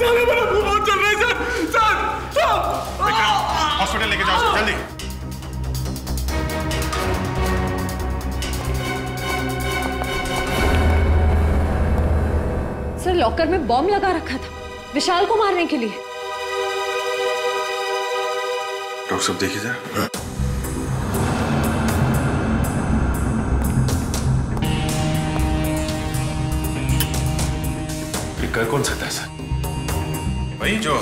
साले मेरा मुंह बहुत चल रहा है सर। हॉस्पिटल लेके जाओ जल्दी। सर लॉकर में बॉम्ब लगा रखा था विशाल को मारने के लिए। डॉक्टर साहब देखिए जरा। कर कौन सकता है सर? वही जो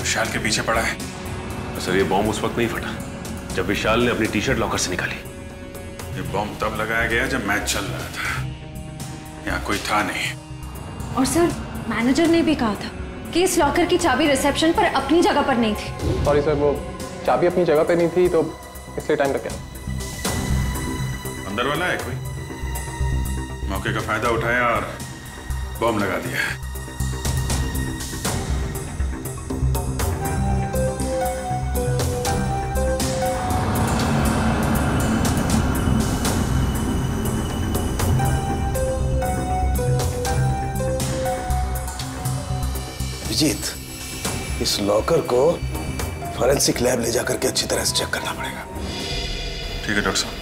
विशाल के पीछे पड़ा है। तो सर ये बॉम्ब उस वक्त नहीं फटा जब विशाल ने अपनी टी शर्ट लॉकर से निकाली। ये बॉम्ब तब लगाया गया जब मैच चल रहा था, यहाँ कोई था नहीं। और सर मैनेजर ने भी कहा था कि इस लॉकर की चाबी रिसेप्शन पर अपनी जगह पर नहीं थी। सॉरी सर, वो चाबी अपनी जगह पे नहीं थी तो इसलिए टाइम लग गया। अंदर वाला है कोई? मौके का फायदा उठाया और बॉम्ब लगा दिया। अभिजीत, इस लॉकर को फॉरेंसिक लैब ले जाकर के अच्छी तरह से चेक करना पड़ेगा। ठीक है डॉक्टर साहब,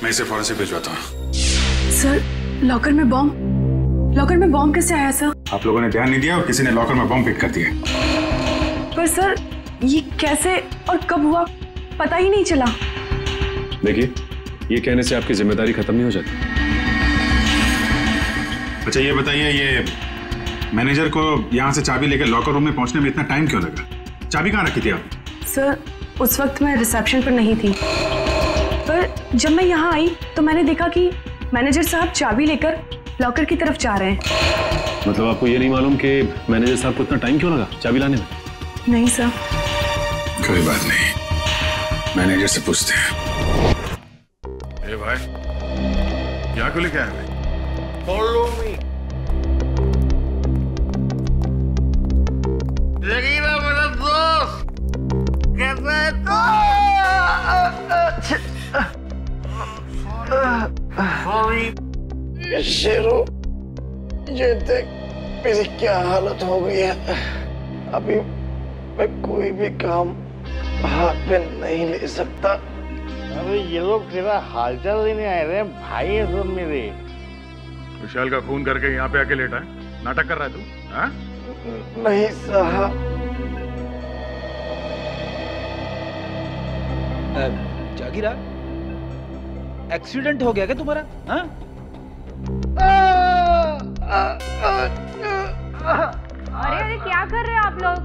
मैं इसे फॉरेंसिक भिजवाता हूँ। सर लॉकर में बॉम्ब कैसे आया सर? आप लोगों ने ध्यान नहीं दिया और किसी ने लॉकर में बॉम्ब पिक कर दिया। पर सर ये कैसे और कब हुआ पता ही नहीं चला। देखिए ये कहने से आपकी जिम्मेदारी खत्म नहीं हो जाती। अच्छा ये बताइए, ये मैनेजर को यहाँ से चाबी लेकर लॉकर रूम में पहुंचने में इतना टाइम क्यों लगा? चाबी कहाँ रखी थी आप? सर उस वक्त मैं रिसेप्शन पर नहीं थी, पर जब मैं यहाँ आई तो मैंने देखा कि मैनेजर साहब चाबी लेकर लॉकर की तरफ जा रहे हैं। मतलब आपको ये नहीं मालूम कि मैनेजर साहब को इतना टाइम क्यों लगा चाबी लाने में? नहीं सर। कोई बात नहीं, मैनेजर से पूछते हैं। ए भाई यहाँ क्यों लेके आए भाई? Follow me. मेरा दोस्त कैसा है शेरो, ये देख मेरी क्या हालत हो गई है। अभी मैं कोई भी काम हाथ में नहीं ले सकता। अरे ये लोग तेरा हालचाल लेने आए रहे भाई है सब मेरे। विशाल का खून करके यहाँ पे आके लेटा है, नाटक कर रहा है तू? हाँ? नहीं साहब। जागीरा, एक्सीडेंट हो गया क्या तुम्हारा? हाँ? अरे अरे क्या कर रहे हैं आप लोग?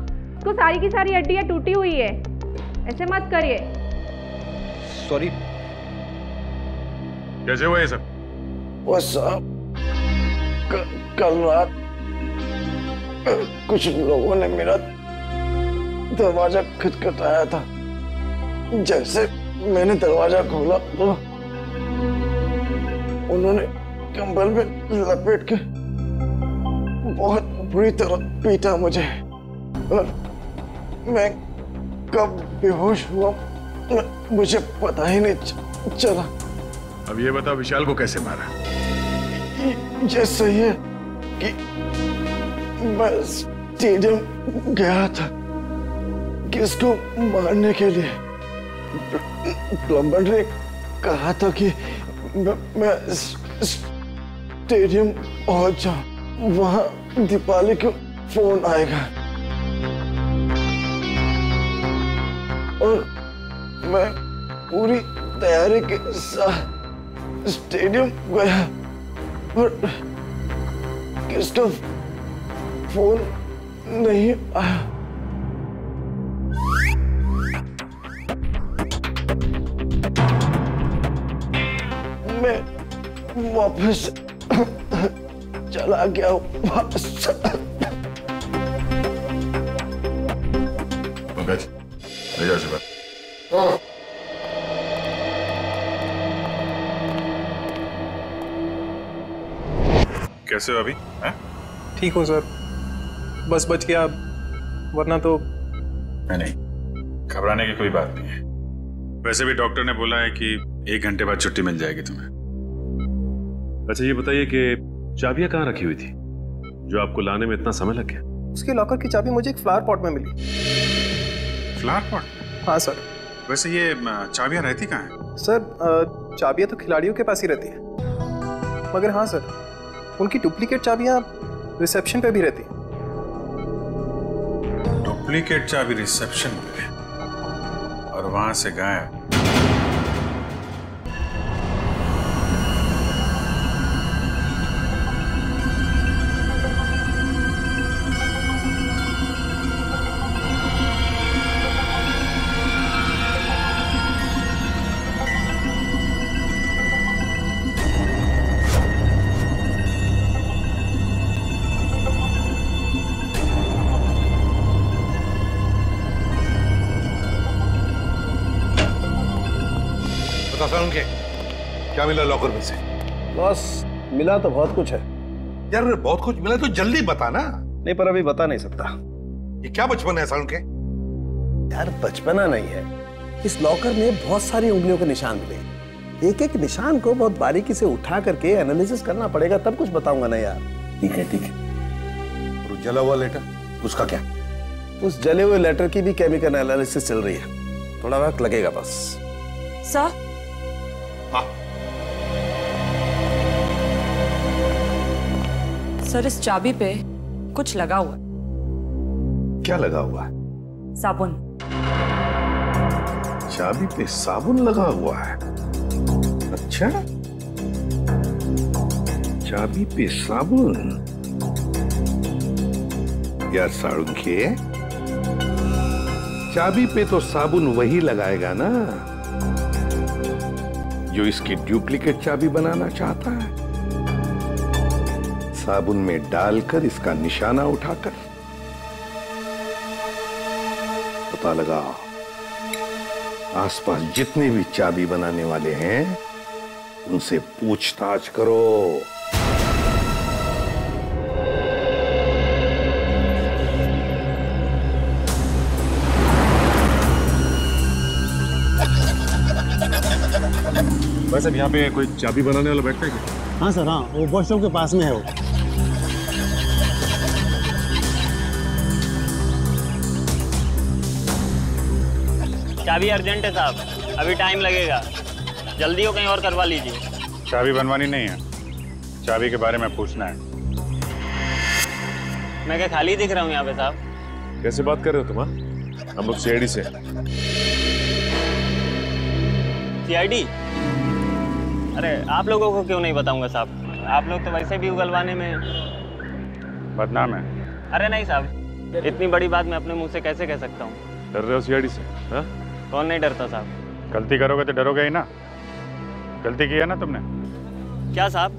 तो सारी की सारी हड्डियां टूटी हुई है, ऐसे मत करिए। सॉरी। कैसे हुआ ये सब? वो साहब कल रात कुछ लोगों ने मेरा दरवाजा खटखटाया था। जैसे मैंने दरवाजा खोला तो उन्होंने कंबल में लपेट के बहुत बुरी तरह पीटा मुझे और मैं कब बेहोश हुआ मुझे पता ही नहीं चला। अब ये बताओ विशाल को कैसे मारा? ये सही है कि मैं स्टेडियम गया था किसको मारने के लिए। प्लम्बर ने कहा था कि मैं स्टेडियम पहुंच जाऊं, वहां दीपाली को फोन आएगा और मैं पूरी तैयारी के साथ स्टेडियम गया पर किसका फोन नहीं आया। मैं वापस चला गया वापस। पंकज ले जाओ शिवा। कैसे हो अभी? ठीक हूँ सर, बस बच गया, वरना तो नहीं, घबराने की कोई बात नहीं है। वैसे भी डॉक्टर ने बोला है कि 1 घंटे बाद छुट्टी मिल जाएगी तुम्हें। अच्छा ये बताइए कि चाबियां कहाँ रखी हुई थी जो आपको लाने में इतना समय लग गया? उसके लॉकर की चाबी मुझे एक फ्लावर पॉट में मिली। Flower pot? हाँ सर। वैसे ये चाबियां रहती कहाँ हैं? सर चाबियां तो खिलाड़ियों के पास ही रहती हैं, मगर हाँ सर, उनकी डुप्लीकेट चाबियां रिसेप्शन पे भी रहती हैं। डुप्लीकेट चाबी रिसेप्शन पे और वहां से गायब? उनके क्या मिला लॉकर में से? बॉस मिला तो बहुत कुछ है। यार बहुत कुछ मिला तो जल्दी बता ना। नहीं पर अभी बता नहीं सकता। ये क्या बचपन है सालुंके? यार बचपना नहीं है, इस लॉकर में बहुत सारी उंगलियों के निशान मिले। एक एक निशान को बहुत बारीकी से उठा करके एनालिसिस करना पड़ेगा, तब कुछ बताऊंगा ना यार। ठीक है ठीक है। और जला हुआ लेटर उसका क्या? उस जले हुए लेटर की भी केमिकल एनालिसिस चल रही है, थोड़ा वक्त लगेगा बस। सर हाँ सर, इस चाबी पे कुछ लगा हुआ है। क्या लगा हुआ है? साबुन। चाबी पे साबुन लगा हुआ है? अच्छा, चाबी पे साबुन। यार सालुंके, चाबी पे तो साबुन वही लगाएगा ना जो इसकी डुप्लीकेट चाबी बनाना चाहता है। साबुन में डालकर इसका निशाना उठाकर पता लगा आसपास जितने भी चाबी बनाने वाले हैं उनसे पूछताछ करो। वैसे यहाँ पे कोई चाबी बनाने वाला बैठता है क्या? हाँ सर, हाँ, वो वॉशरूम के पास में है वो। चाबी अर्जेंट है साहब, अभी टाइम लगेगा, जल्दी हो कहीं और करवा लीजिए। चाबी बनवानी नहीं है, चाबी के बारे में पूछना है। मैं क्या खाली दिख रहा हूँ यहाँ पे साहब? कैसे बात कर रहे हो तुम? हम लोग सीआईडी से। सीआईडी? अरे आप लोगों को क्यों नहीं बताऊंगा साहब, आप लोग तो वैसे भी उगलवाने में बदनाम है। अरे नहीं साहब, इतनी बड़ी बात मैं अपने मुंह से कैसे कह सकता हूँ? डर रहे हो सीआईडी से? हाँ? कौन नहीं डरता साहब? गलती करोगे तो डरोगे ही ना। गलती की है ना तुमने? क्या साहब?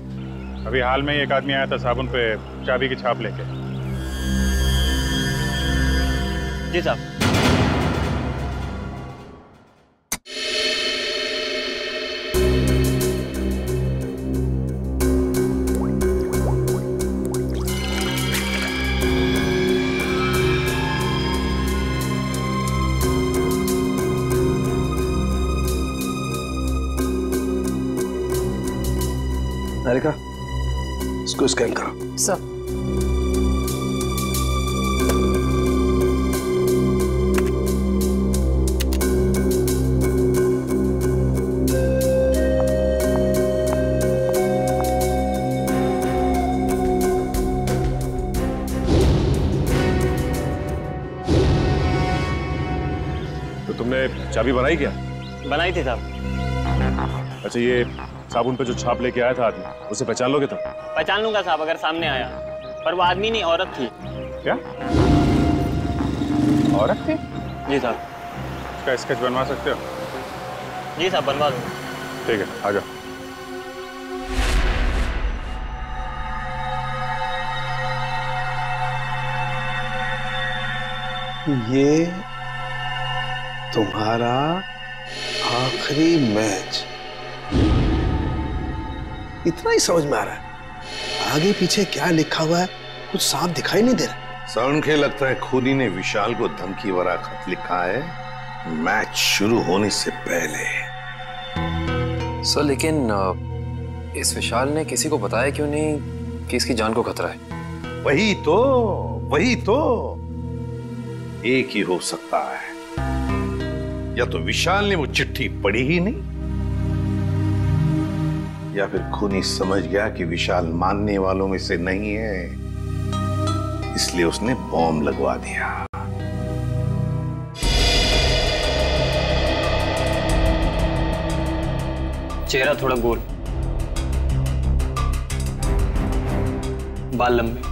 अभी हाल में एक आदमी आया था साबुन पे चाबी की छाप लेके। जी साहब। निहारिका, इसको स्कैन करो। सर। तो तुमने चाबी बनाई क्या? बनाई थी साहब। अच्छा, ये साबुन पे जो छाप लेके आया था आदमी, उसे पहचान लोगे तुम? पहचान लूंगा साहब अगर सामने आया, पर वो आदमी नहीं औरत थी। क्या? औरत थी? जी साहब। इसका स्केच बनवा सकते हो? जी साहब, बनवा दो। ठीक है, आ जाओ। ये तुम्हारा आखिरी मैच, इतना ही समझ में आ रहा है। आगे पीछे क्या लिखा हुआ है कुछ साफ दिखाई नहीं दे रहा। सालुंके, लगता है खूनी ने विशाल को धमकी भरा खत लिखा है मैच शुरू होने से पहले। सर, लेकिन इस विशाल ने किसी को बताया क्यों नहीं कि इसकी जान को खतरा है? वही तो वही तो, एक ही हो सकता है, या तो विशाल ने वो चिट्ठी पढ़ी ही नहीं, या फिर खूनी समझ गया कि विशाल मानने वालों में से नहीं है, इसलिए उसने बॉम्ब लगवा दिया। चेहरा थोड़ा गोल, बाल लंबे,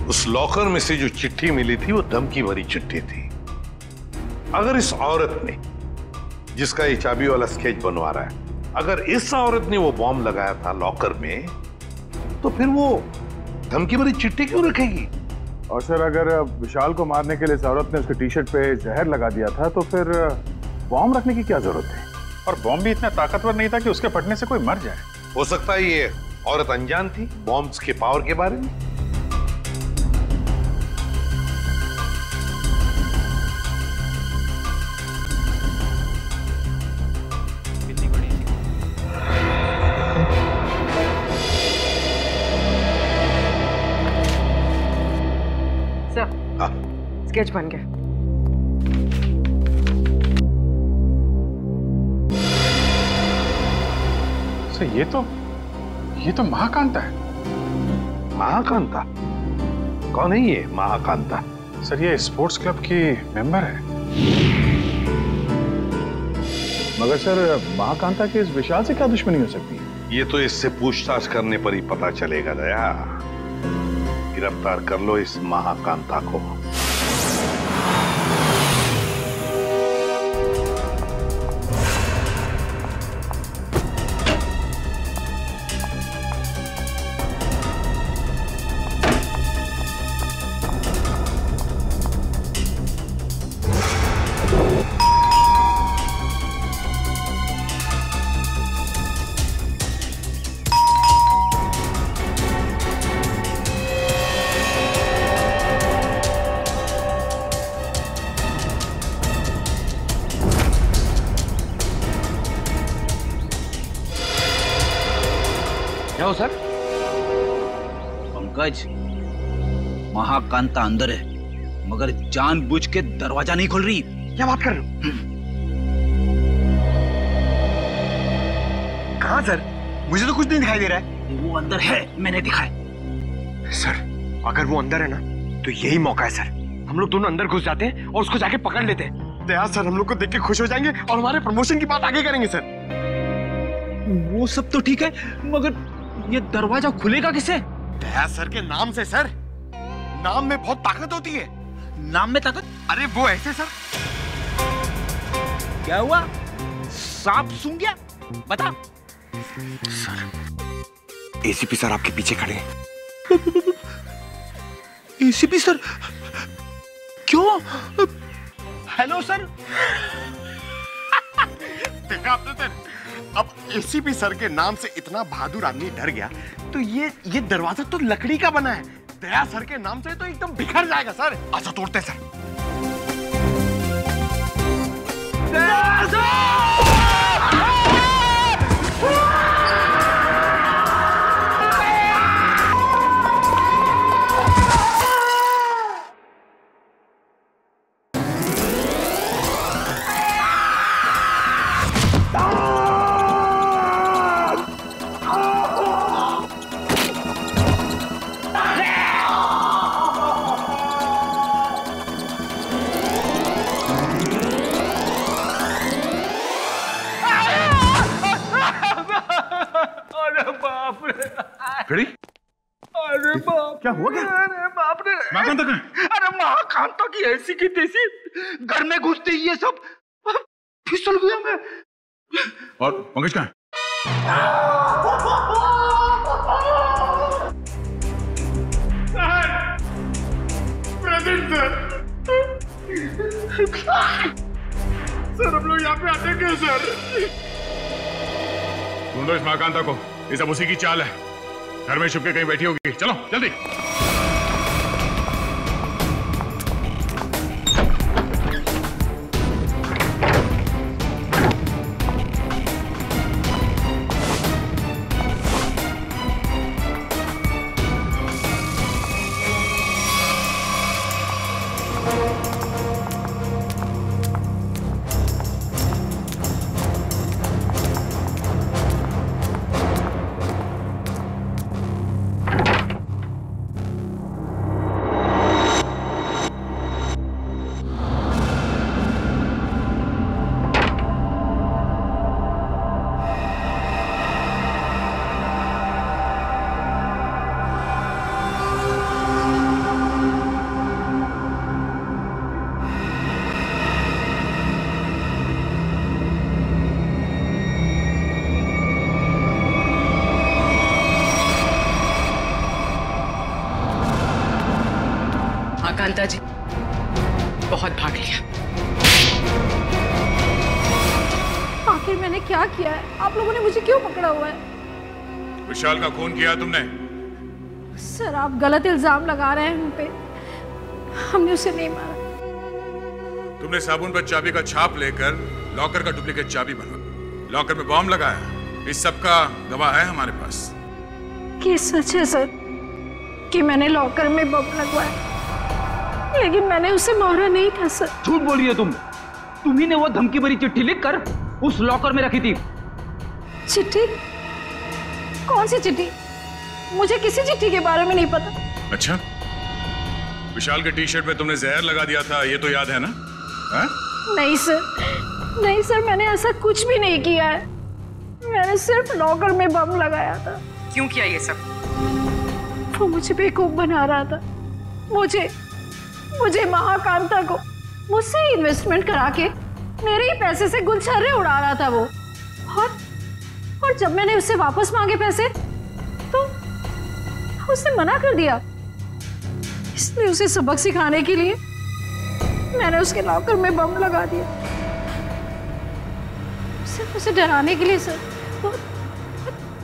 उस लॉकर में से जो चिट्ठी मिली थी वो धमकी भरी चिट्ठी थी। अगर इस औरत ने, जिसका ये चाबी वाला स्केच बनवा रहा है, अगर इस औरत ने वो बॉम्ब लगाया था लॉकर में, तो फिर वो धमकी भरी चिट्ठी क्यों रखेगी? और सर, अगर विशाल को मारने के लिए इस औरत ने उसके टी शर्ट पे जहर लगा दिया था, तो फिर बॉम्ब रखने की क्या जरूरत है? और बॉम्ब भी इतना ताकतवर नहीं था कि उसके फटने से कोई मर जाए। हो सकता है ये औरत अनजान थी बॉम्ब्स के पावर के बारे में। स्केच बन गया। सर, ये तो महाकांता है। महाकांता? कौन है ये महाकांता? सर, ये स्पोर्ट्स क्लब की मेंबर है। मगर सर, महाकांता के इस विशाल से क्या दुश्मनी हो सकती है? ये तो इससे पूछताछ करने पर ही पता चलेगा दया। गिरफ्तार कर लो इस महाकांता को। क्या हो सर? पंकज, महाकांता अंदर है, मगर जानबूझ के दरवाजा नहीं खोल रही। क्या बात कर रहे हो? कहाँ सर? मुझे तो कुछ नहीं दिखाई दे रहा है। वो अंदर है, मैंने दिखाया। सर, अगर वो अंदर है ना, तो यही मौका है सर। हम लोग दोनों अंदर घुस जाते हैं और उसको जाके पकड़ लेते हैं। दया सर हम लोग को देख के खुश हो जाएंगे और हमारे प्रमोशन की बात आगे करेंगे सर। वो सब तो ठीक है, मगर ये दरवाजा खुलेगा किसे? दया सर के नाम से सर। नाम में बहुत ताकत होती है। नाम में ताकत? अरे वो ऐसे सर। क्या हुआ? सांप सूंघ गया? बता। सर, एसीपी सर आपके पीछे खड़े हैं। ACP sir? क्यों? Hello sir. देखा आपने सर, अब एसीपी सर के नाम से इतना बहादुर आदमी डर गया, तो ये दरवाजा तो लकड़ी का बना है। दया सर के नाम से तो एकदम बिखर जाएगा सर। अच्छा तोड़ते सर। दया सर! फिर अरे बाप, क्या हुआ? क्या? अरे बाप रे, महाकांता कहाँ है? अरे महाकांता की ऐसी की तैसी घर में घुसते ही ये सब फिसल गया मैं। और पंकज कहाँ है? प्रेजेंट सर हम लोग यहाँ पे आते क्यों सर? ढूंढो इस महाकांता को, ये सब उसी की चाल है। घर में छुप के कहीं बैठी होगी। चलो जल्दी। कांता जी, बहुत भाग लिया। आखिर मैंने क्या किया है? आप लोगों ने मुझे क्यों पकड़ा हुआ है? विशाल का खून किया तुमने? सर, आप गलत इल्जाम लगा रहे हैं हम पे। हमने उसे नहीं मारा। तुमने साबुन पर चाबी का छाप लेकर लॉकर का डुप्लीकेट चाबी बनवा, लॉकर में बॉम्ब लगाया। इस सब का गवाह है हमारे पास। ये सच है सर कि मैंने लॉकर में बम लगवाया, लेकिन मैंने उसे मारा नहीं था सर। झूठ बोल रही हो तुम। तुम्ही ने वो धमकी भरी चिट्ठी लिखकर उस लॉकर में रखी थी। चिट्ठी? कौन सी चिट्ठी? मुझे किसी चिट्ठी के बारे में नहीं पता। अच्छा, विशाल के टी शर्ट में तुमने जहर लगा दिया था, ये तो याद है ना? हा? नहीं सर, नहीं सर, मैंने ऐसा कुछ भी नहीं किया है। मैंने सिर्फ लॉकर में बम लगाया था। क्यों किया ये सब? वो मुझे बेवकूफ बना रहा था। मुझे महाकांता को मुझसे इन्वेस्टमेंट करा के मेरे ही पैसे से गुलछर्रे उड़ा रहा था वो। और जब मैंने उससे वापस मांगे पैसे तो उसने मना कर दिया। इसलिए उसे सबक सिखाने के लिए मैंने उसके लॉकर में बम लगा दिया, सिर्फ उसे डराने के लिए सर। बहुत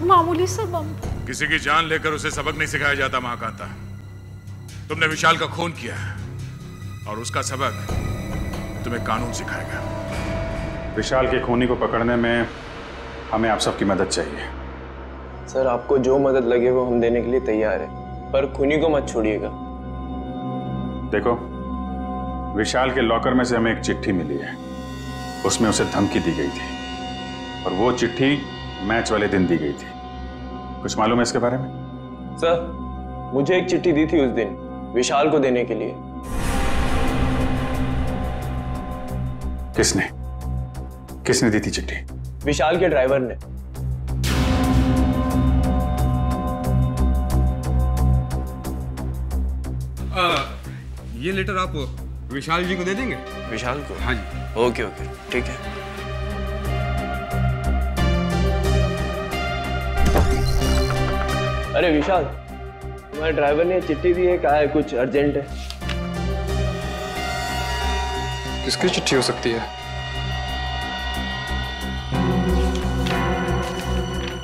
मामूली सा बम था। किसी की जान लेकर उसे सबक नहीं सिखाया जाता महाकांता। तुमने विशाल का खून किया है और उसका सबक तुम्हें कानून सिखाएगा। विशाल के खूनी को पकड़ने में हमें आप सबकी मदद चाहिए। सर, आपको जो मदद लगे वो हम देने के लिए तैयार है, पर खूनी को मत छोड़िएगा। देखो, विशाल के लॉकर में से हमें एक चिट्ठी मिली है। उसमें उसे धमकी दी गई थी और वो चिट्ठी मैच वाले दिन दी गई थी। कुछ मालूम है इसके बारे में? सर, मुझे एक चिट्ठी दी थी उस दिन विशाल को देने के लिए। किसने दी थी चिट्ठी? विशाल के ड्राइवर ने। ये लेटर आप विशाल जी को दे देंगे? विशाल को? हाँ जी। ओके, ठीक है। अरे विशाल, तुम्हारे ड्राइवर ने चिट्ठी दी है, कहा है कुछ अर्जेंट है। किसकी चिट्ठी हो सकती है?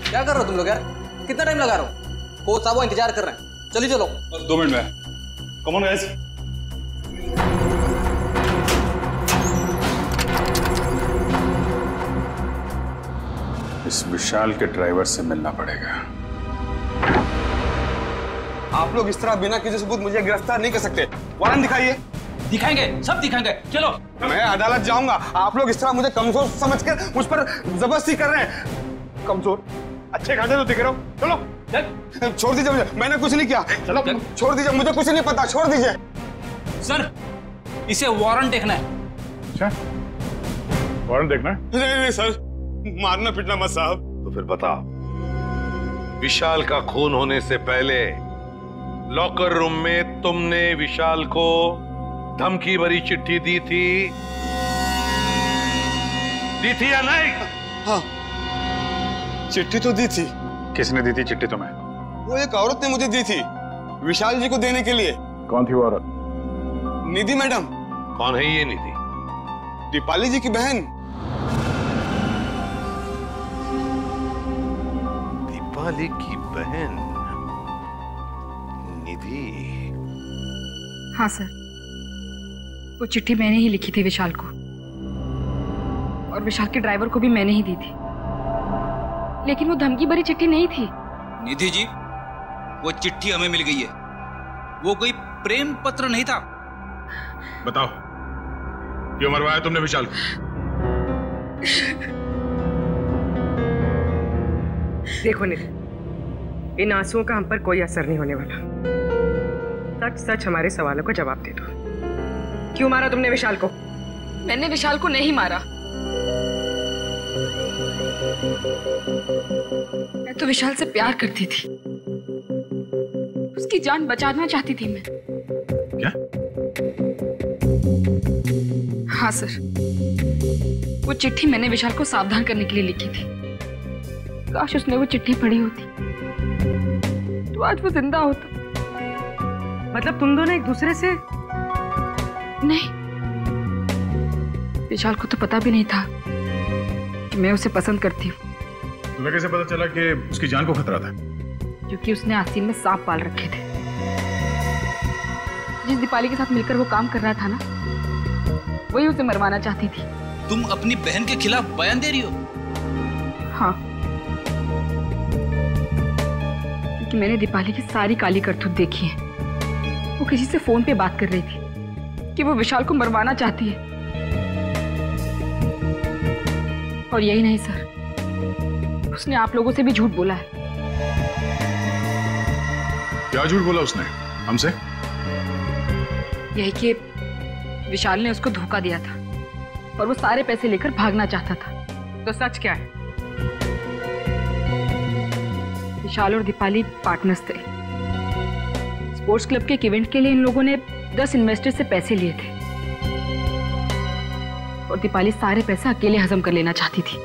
क्या कर रहे हो तुम लोग यार? कितना टाइम लगा रहे हो? कोच साहब वो इंतजार कर रहे हैं। चलिए चलो। बस 2 मिनट में। Come on guys. इस विशाल के ड्राइवर से मिलना पड़ेगा। आप लोग इस तरह बिना किसी सबूत मुझे गिरफ्तार नहीं कर सकते। वारंट दिखाइए। दिखाएंगे, सब दिखाएंगे। चलो। मैं अदालत जाऊंगा। आप लोग इस तरह मुझे कमजोर समझकर मुझ पर जबरदस्ती कर रहे हैं। कमजोर? अच्छे खासे तो दिख रहे हो। चलो, छोड़ दीजिए मुझे, मैंने कुछ नहीं किया। चलो, छोड़ दीजिए, मुझे कुछ नहीं पता, छोड़ दीजिए। सर, इसे वारंट देखना है। अच्छा, वारंट देखना है? नहीं सर, मारना पीटना मत साहब। तो फिर बताओ, विशाल का खून होने से पहले लॉकर रूम में तुमने विशाल को धमकी भरी चिट्ठी दी थी या नहीं? हाँ, चिट्ठी तो दी थी। किसने दी थी चिट्ठी तुम्हें? वो एक औरत ने मुझे दी थी विशाल जी को देने के लिए। कौन थी वो औरत? निधि मैडम। कौन है ये निधि? दीपाली जी की बहन। दीपाली की बहन निधि? हाँ सर, वो चिट्ठी मैंने ही लिखी थी विशाल को, और विशाल के ड्राइवर को भी मैंने ही दी थी, लेकिन वो धमकी भरी चिट्ठी नहीं थी। निधि जी, वो चिट्ठी हमें मिल गई है। वो कोई प्रेम पत्र नहीं था। बताओ, क्यों मरवाया तुमने विशाल को? देखो निधि, इन आंसुओं का हम पर कोई असर नहीं होने वाला। सच सच हमारे सवालों का जवाब दे दो। क्यों मारा तुमने विशाल को? मैंने विशाल को नहीं मारा। मैं तो विशाल से प्यार करती थी, उसकी जान बचाना चाहती थी मैं। क्या? हाँ सर, वो चिट्ठी मैंने विशाल को सावधान करने के लिए लिखी थी। काश उसने वो चिट्ठी पढ़ी होती तो आज वो जिंदा होता। मतलब तुम दोनों एक दूसरे से नहीं, विशाल को तो पता भी नहीं था कि मैं उसे पसंद करती हूँ। तुम्हें कैसे पता चला कि उसकी जान को खतरा था? क्योंकि उसने आस्तीन में सांप पाल रखे थे। जिस दीपाली के साथ मिलकर वो काम कर रहा था ना, वही उसे मरवाना चाहती थी। तुम अपनी बहन के खिलाफ बयान दे रही हो? हाँ, क्योंकि मैंने दीपाली की सारी काली करतूत देखी है। वो किसी से फोन पे बात कर रही थी कि वो विशाल को मरवाना चाहती है। और यही नहीं सर, उसने आप लोगों से भी झूठ बोला है। क्या झूठ बोला उसने हमसे? यही कि विशाल ने उसको धोखा दिया था और वो सारे पैसे लेकर भागना चाहता था। तो सच क्या है? विशाल और दीपाली पार्टनर्स थे। स्पोर्ट्स क्लब के एक इवेंट के लिए इन लोगों ने 10 इन्वेस्टर से पैसे लिए थे और दीपाली सारे पैसे अकेले हजम कर लेना चाहती थी।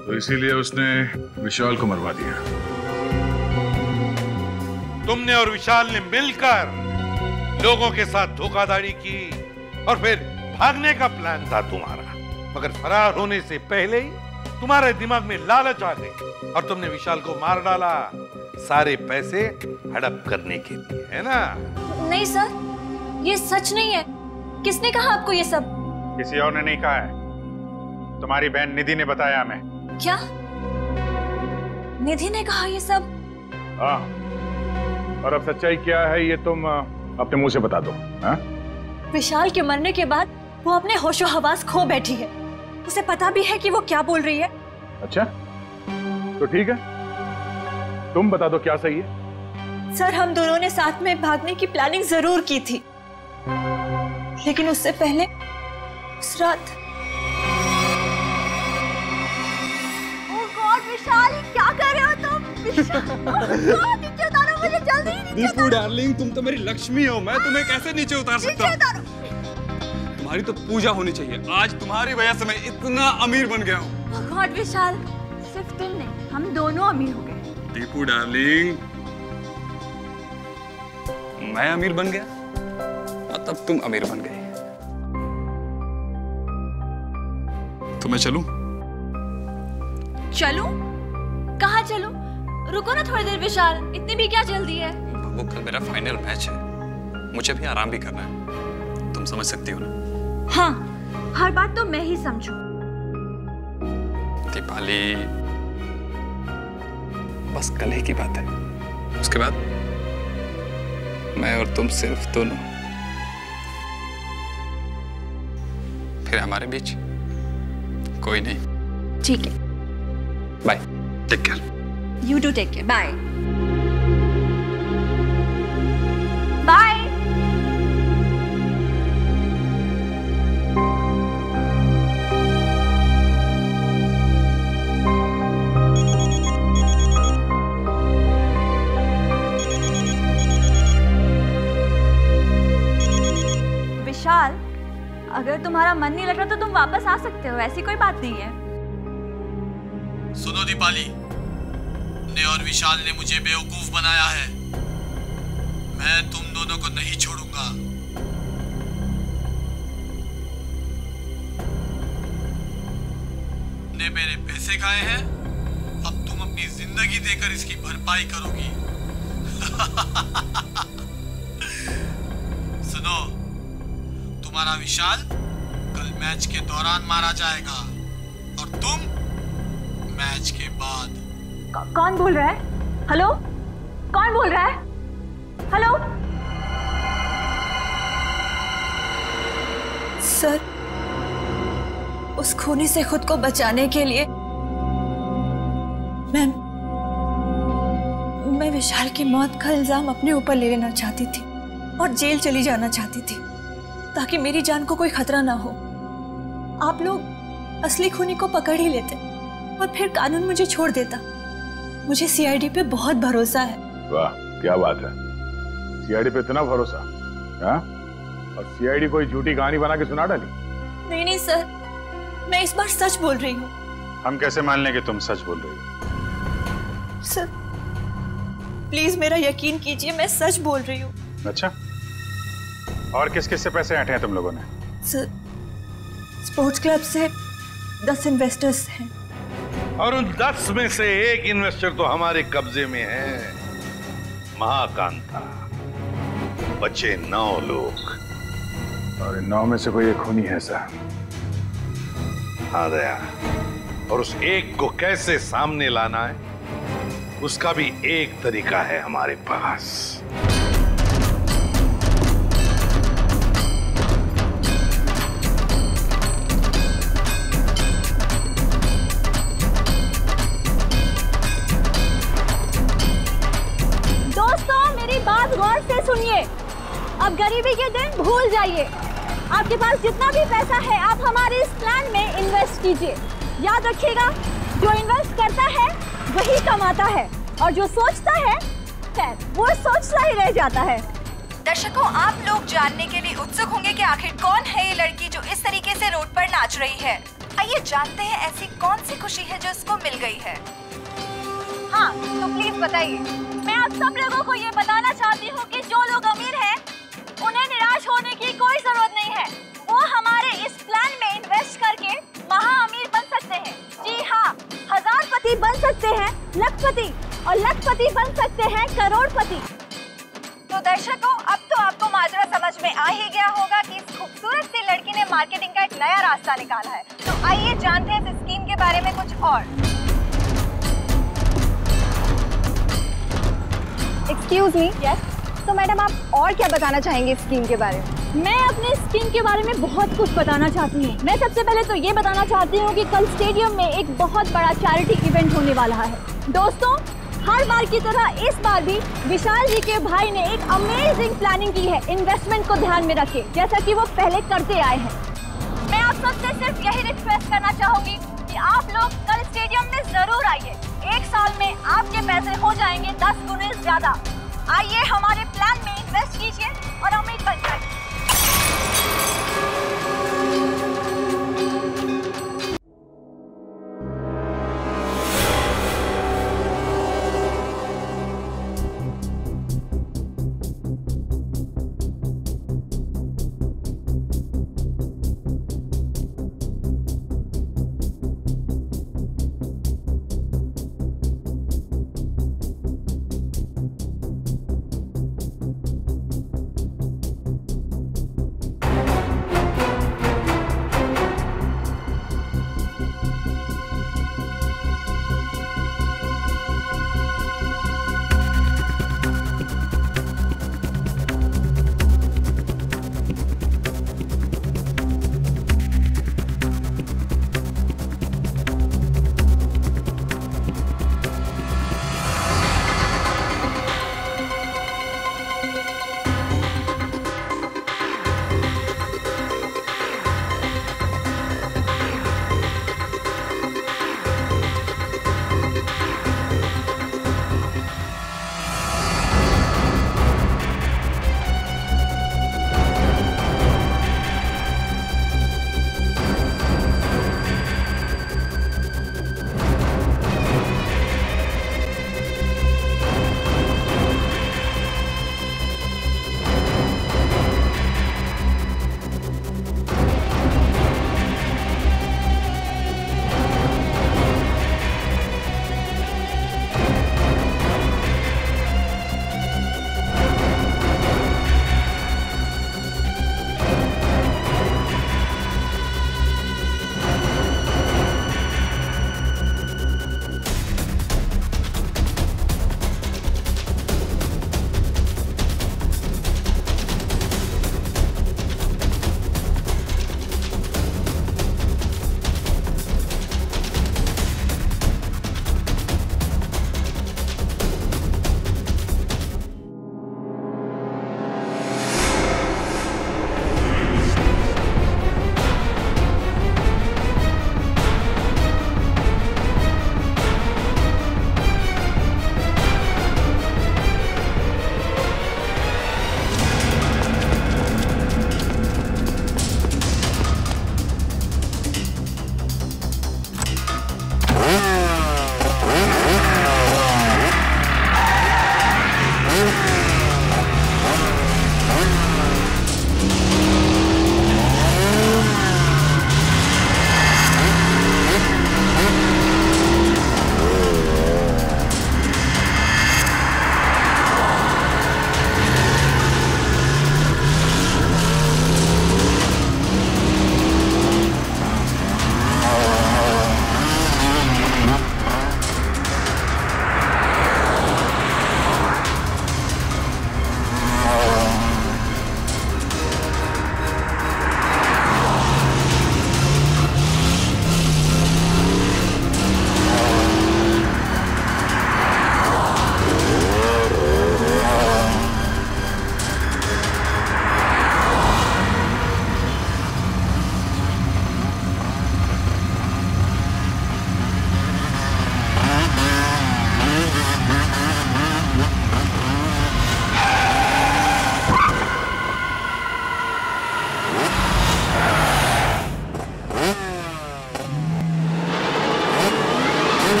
तो इसीलिए उसने विशाल को मरवा दिया। तुमने और विशाल ने मिलकर लोगों के साथ धोखाधड़ी की और फिर भागने का प्लान था तुम्हारा, मगर फरार होने से पहले ही तुम्हारे दिमाग में लालच आ गई और तुमने विशाल को मार डाला, सारे पैसे हड़प करने के लिए, है ना? नहीं सर, ये सच नहीं है। किसने कहा आपको ये सब? किसी और ने नहीं कहा है, तुम्हारी बहन निधि ने बताया हमें। क्या? निधि ने कहा ये सब? हाँ, और अब सच्चाई क्या है ये तुम अपने मुंह से बता दो। हाँ? विशाल के मरने के बाद वो अपने होशो हवास खो बैठी है। उसे पता भी है कि वो क्या बोल रही है। अच्छा, तो ठीक है, तुम बता दो क्या सही है। सर, हम दोनों ने साथ में भागने की प्लानिंग जरूर की थी, लेकिन उससे पहले उस रात। ओह गॉड विशाल, क्या कर रहे हो तुम? नीचे उतारो मुझे जल्दी, नीचे उतारो। डार्लिंग, तुम तो मेरी लक्ष्मी हो, मैं तुम्हें कैसे नीचे उतार सकता हूँ? तुम्हारी तो पूजा होनी चाहिए। आज तुम्हारी वजह से मैं इतना अमीर बन गया हूँ। ओह गॉड विशाल, सिर्फ तुम नहीं, हम दोनों अमीर हो गए। दीपू डार्लिंग, मैं अमीर बन गया और तब तुम अमीर बन गई। तो मैं चलूं? चलूं? कहाँ चलूं? रुको ना थोड़ी देर विशाल, इतनी भी क्या जल्दी है? वो कल मेरा फाइनल मैच है, मुझे भी आराम भी करना है, तुम समझ सकती हो ना? हाँ, हर बात तो मैं ही समझूं। दीपाली, बस कल ही की बात है, उसके बाद मैं और तुम सिर्फ दोनों, फिर हमारे बीच कोई नहीं। ठीक है, bye, take care. You do take care, bye bye. Vishal, अगर तुम्हारा मन नहीं लग रहा तो तुम वापस आ सकते हो, ऐसी कोई बात नहीं है। सुनो दीपाली, ने और विशाल ने मुझे बेवकूफ बनाया है। मैं तुम दोनों को नहीं छोड़ूंगा। ने मेरे पैसे खाए हैं, अब तुम अपनी जिंदगी देकर इसकी भरपाई करोगी। सुनो, तुम्हारा विशाल कल मैच के दौरान मारा जाएगा और तुम मैच के बाद। कौन बोल रहा है? हेलो, कौन बोल रहा है? हेलो सर, उस खूनी से खुद को बचाने के लिए मैं विशाल की मौत का इल्जाम अपने ऊपर ले लेना चाहती थी और जेल चली जाना चाहती थी, ताकि मेरी जान को कोई खतरा ना हो। आप लोग असली खूनी को पकड़ ही लेते और फिर कानून मुझे छोड़ देता। मुझे सीआईडी पे बहुत भरोसा है। वाह, क्या बात है, सीआईडी पे इतना भरोसा? हाँ? और सीआईडी कोई झूठी कहानी बना के सुना डाली? नहीं नहीं सर, मैं इस बार सच बोल रही हूँ। हम कैसे मान लें कि तुम सच बोल रही हो? सर प्लीज मेरा यकीन कीजिए, मैं सच बोल रही हूँ। अच्छा, और किस किस से पैसे ऐंठे हैं तुम लोगों ने? सर, स्पोर्ट्स क्लब से 10 इन्वेस्टर्स हैं। और उन 10 में से एक इन्वेस्टर तो हमारे कब्जे में है, महाकांता। बचे 9 लोग और इन 9 में से कोई एक खूनी है सर। हाँ दया, और उस एक को कैसे सामने लाना है उसका भी एक तरीका है हमारे पास। दोस्तों मेरी बात गौर से सुनिए। अब गरीबी के दिन भूल जाइए। आपके पास जितना भी पैसा है आप हमारे इस प्लान में इन्वेस्ट कीजिए। याद रखिएगा, जो इन्वेस्ट करता है वही कमाता है और जो सोचता है खैर वो सोचता ही रह जाता है। दर्शकों, आप लोग जानने के लिए उत्सुक होंगे कि आखिर कौन है ये लड़की जो इस तरीके से रोड पर नाच रही है। आइए जानते हैं ऐसी कौन सी खुशी है जो इसको मिल गई है। हाँ, तो प्लीज बताइए। मैं आप सब लोगों को ये बताना चाहती हूँ कि जो लोग अमीर हैं उन्हें निराश होने की कोई जरूरत नहीं है। वो हमारे इस प्लान में इन्वेस्ट करके महा अमीर बन सकते हैं। जी हाँ, हजारपति बन सकते हैं, लखपति, और लखपति बन सकते हैं करोड़पति। तो दर्शकों, अब तो आपको माजरा समझ में आ ही गया होगा कि इस खूबसूरत सी लड़की ने मार्केटिंग का एक नया रास्ता निकाला है। तो आइए जानते हैं इस स्कीम के बारे में कुछ और। Excuse me. यस। तो मैडम आप और क्या बताना चाहेंगे स्कीम के बारे में? मैं अपने स्कीम के बारे में बहुत कुछ बताना चाहती हूँ। मैं सबसे पहले तो ये बताना चाहती हूँ कि कल स्टेडियम में एक बहुत बड़ा चैरिटी इवेंट होने वाला है। दोस्तों, हर बार की तरह इस बार भी विशाल जी के भाई ने एक अमेजिंग प्लानिंग की है इन्वेस्टमेंट को ध्यान में रखे, जैसा कि वो पहले करते आए हैं। मैं आप सबसे सिर्फ यही रिक्वेस्ट करना चाहूंगी कि आप लोग कल स्टेडियम में जरूर आइए। 1 साल में आपके पैसे हो जाएंगे 10 गुने ज्यादा। आइए हमारे प्लान में इन्वेस्ट कीजिए और अमीर बन जाइए।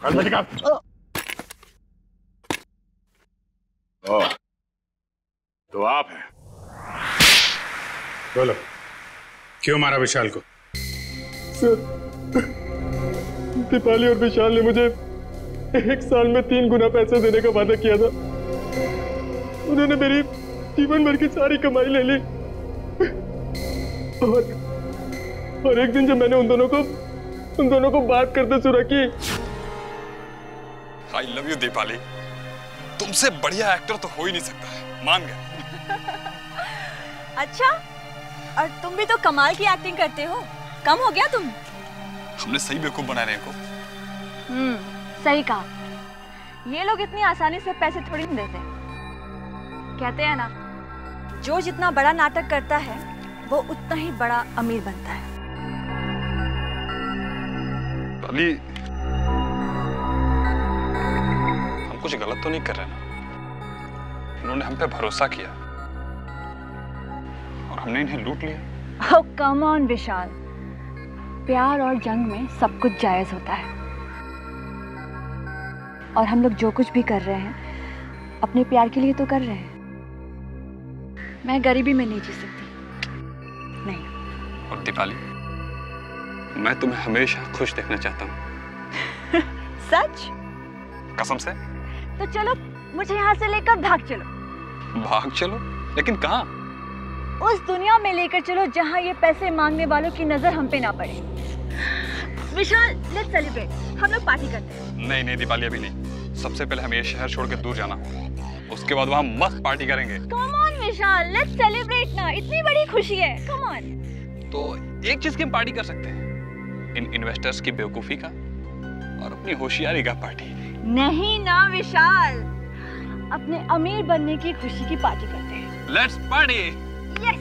तो आप हैं। बोलो, क्यों मारा विशाल को? सर, दीपाली और विशाल ने मुझे 1 साल में 3 गुना पैसे देने का वादा किया था। उन्होंने मेरी जीवन भर की सारी कमाई ले ली। और एक दिन जब मैंने उन दोनों को बात करते सुना कि आई लव यू दीपाली, तुमसे बढ़िया एक्टर तो हो ही नहीं सकता है, मान गए। अच्छा, और तुम भी तो कमाल की एक्टिंग करते हो, कम हो गया तुम? हमने सही बेवकूफ बना रहे हैं इनको। सही कहा। ये लोग इतनी आसानी से पैसे थोड़ी नहीं देते। कहते हैं ना, जो जितना बड़ा नाटक करता है वो उतना ही बड़ा अमीर बनता है। दीपाली, हम कुछ गलत तो नहीं कर रहे ना? उन्होंने हम पे भरोसा किया और हमने इन्हें लूट लिया। Oh, come on, विशाल। प्यार और जंग में सब कुछ जायज होता है, और हम लोग जो कुछ भी कर रहे हैं अपने प्यार के लिए तो कर रहे हैं। मैं गरीबी में नहीं जी सकती, नहीं। और दीपाली, मैं तुम्हें हमेशा खुश देखना चाहता हूँ। सच? कसम से। तो चलो, मुझे यहाँ से लेकर भाग चलो। भाग चलो? लेकिन कहाँ? उस दुनिया में लेकर चलो जहाँ ये पैसे मांगने वालों की नजर हम पे ना पड़े। विशाल, लेट्स सेलिब्रेट। हम लोग पार्टी करते हैं। नहीं दीपाली, अभी नहीं। सबसे पहले हमें ये शहर छोड़ के दूर जाना होगा, उसके बाद वहाँ मस्त पार्टी करेंगे। Come on Vishal, let's celebrate ना, इतनी बड़ी खुशी है, कम ऑन। तो एक चीज की हम पार्टी कर सकते हैं, इन इन्वेस्टर्स की बेवकूफी का और अपनी होशियारी का पार्टी। नहीं ना विशाल, अपने अमीर बनने की खुशी की पार्टी करते हैं। Let's party. यस।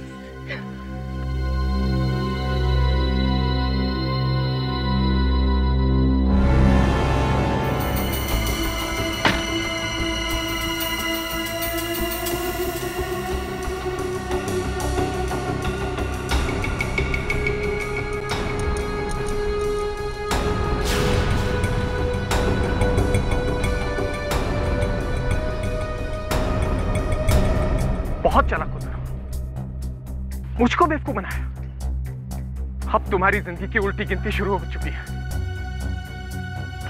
बहुत चालाक हो तुम, मुझको बेवकूफ बनाया। अब तुम्हारी जिंदगी की उल्टी गिनती शुरू हो चुकी है।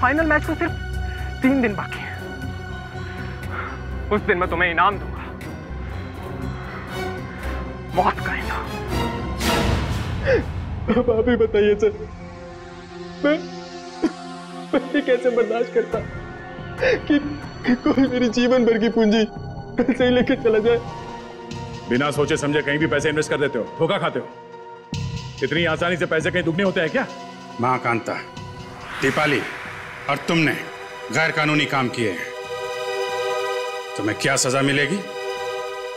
फाइनल मैच को सिर्फ 3 दिन बाकी है। उस दिन मैं तुम्हें इनाम दूंगा, मौत का इनाम। अब आप ही बताइए सर, मैं कैसे बर्दाश्त करता कि कोई मेरी जीवन भर की पूंजी पैसे ही लेके चला जाए। बिना सोचे समझे कहीं भी पैसे इन्वेस्ट कर देते हो, धोखा खाते हो। इतनी आसानी से पैसे कहीं दुगने होते हैं क्या? महाकांता, दीपाली और तुमने गैर कानूनी काम किए हैं। तुम्हें क्या सजा मिलेगी,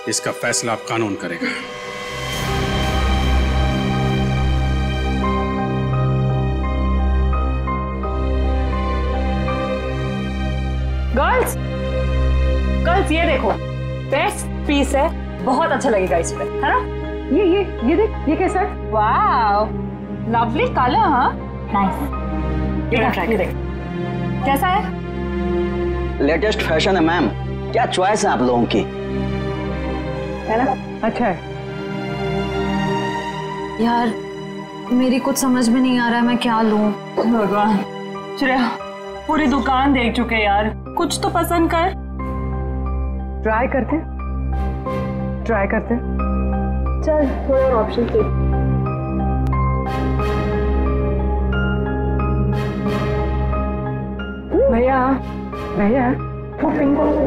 इसका फैसला अब कानून करेगा। गर्ल्स ये देखो, बेस्ट पीस है, बहुत अच्छा लगेगा इस पे, है ना? ये देख, ये कैसा है? Wow, lovely colour. हाँ, नाइस। ये देख, कैसा है? लेटेस्ट फैशन है मैम, क्या चॉइस है आप लोगों की, है ना? अच्छा है यार, मेरी कुछ समझ में नहीं आ रहा है, मैं क्या लूं। भगवान, श्रेया पूरी दुकान देख चुके यार, कुछ तो पसंद कर। ट्राई करते चल, थोड़ा और ऑप्शन दे। भैया वो पिंक वाला।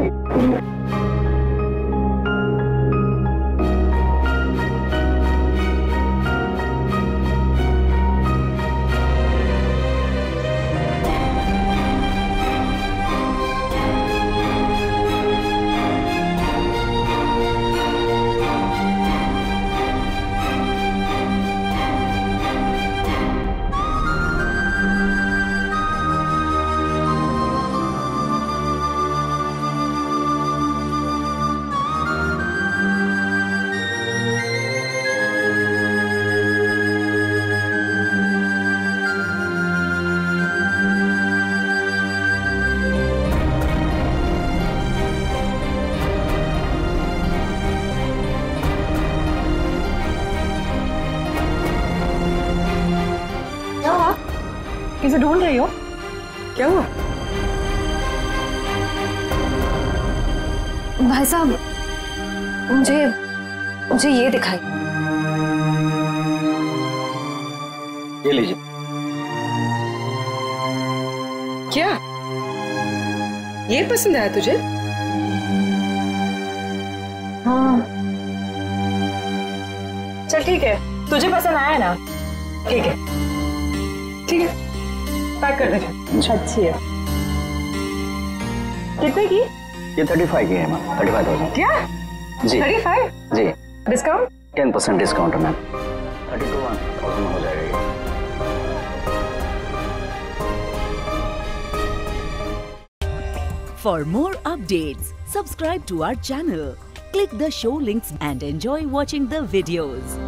इसे ढूंढ रही हो? क्या हुआ? भाई साहब, मुझे ये दिखाई। ये लीजिए। क्या ये पसंद आया तुझे? हाँ। चल ठीक है, तुझे पसंद आया ना? ठीक है, ठीक है, पैक कर दे। अच्छी है। कितने की? ये 35 की है मैम, 35,000। क्या? जी 35? जी। डिस्काउंट? 10% डिस्काउंट है मैम, 32,000 हो जाएगा। For more updates, subscribe to our channel, click the show links and enjoy watching the videos.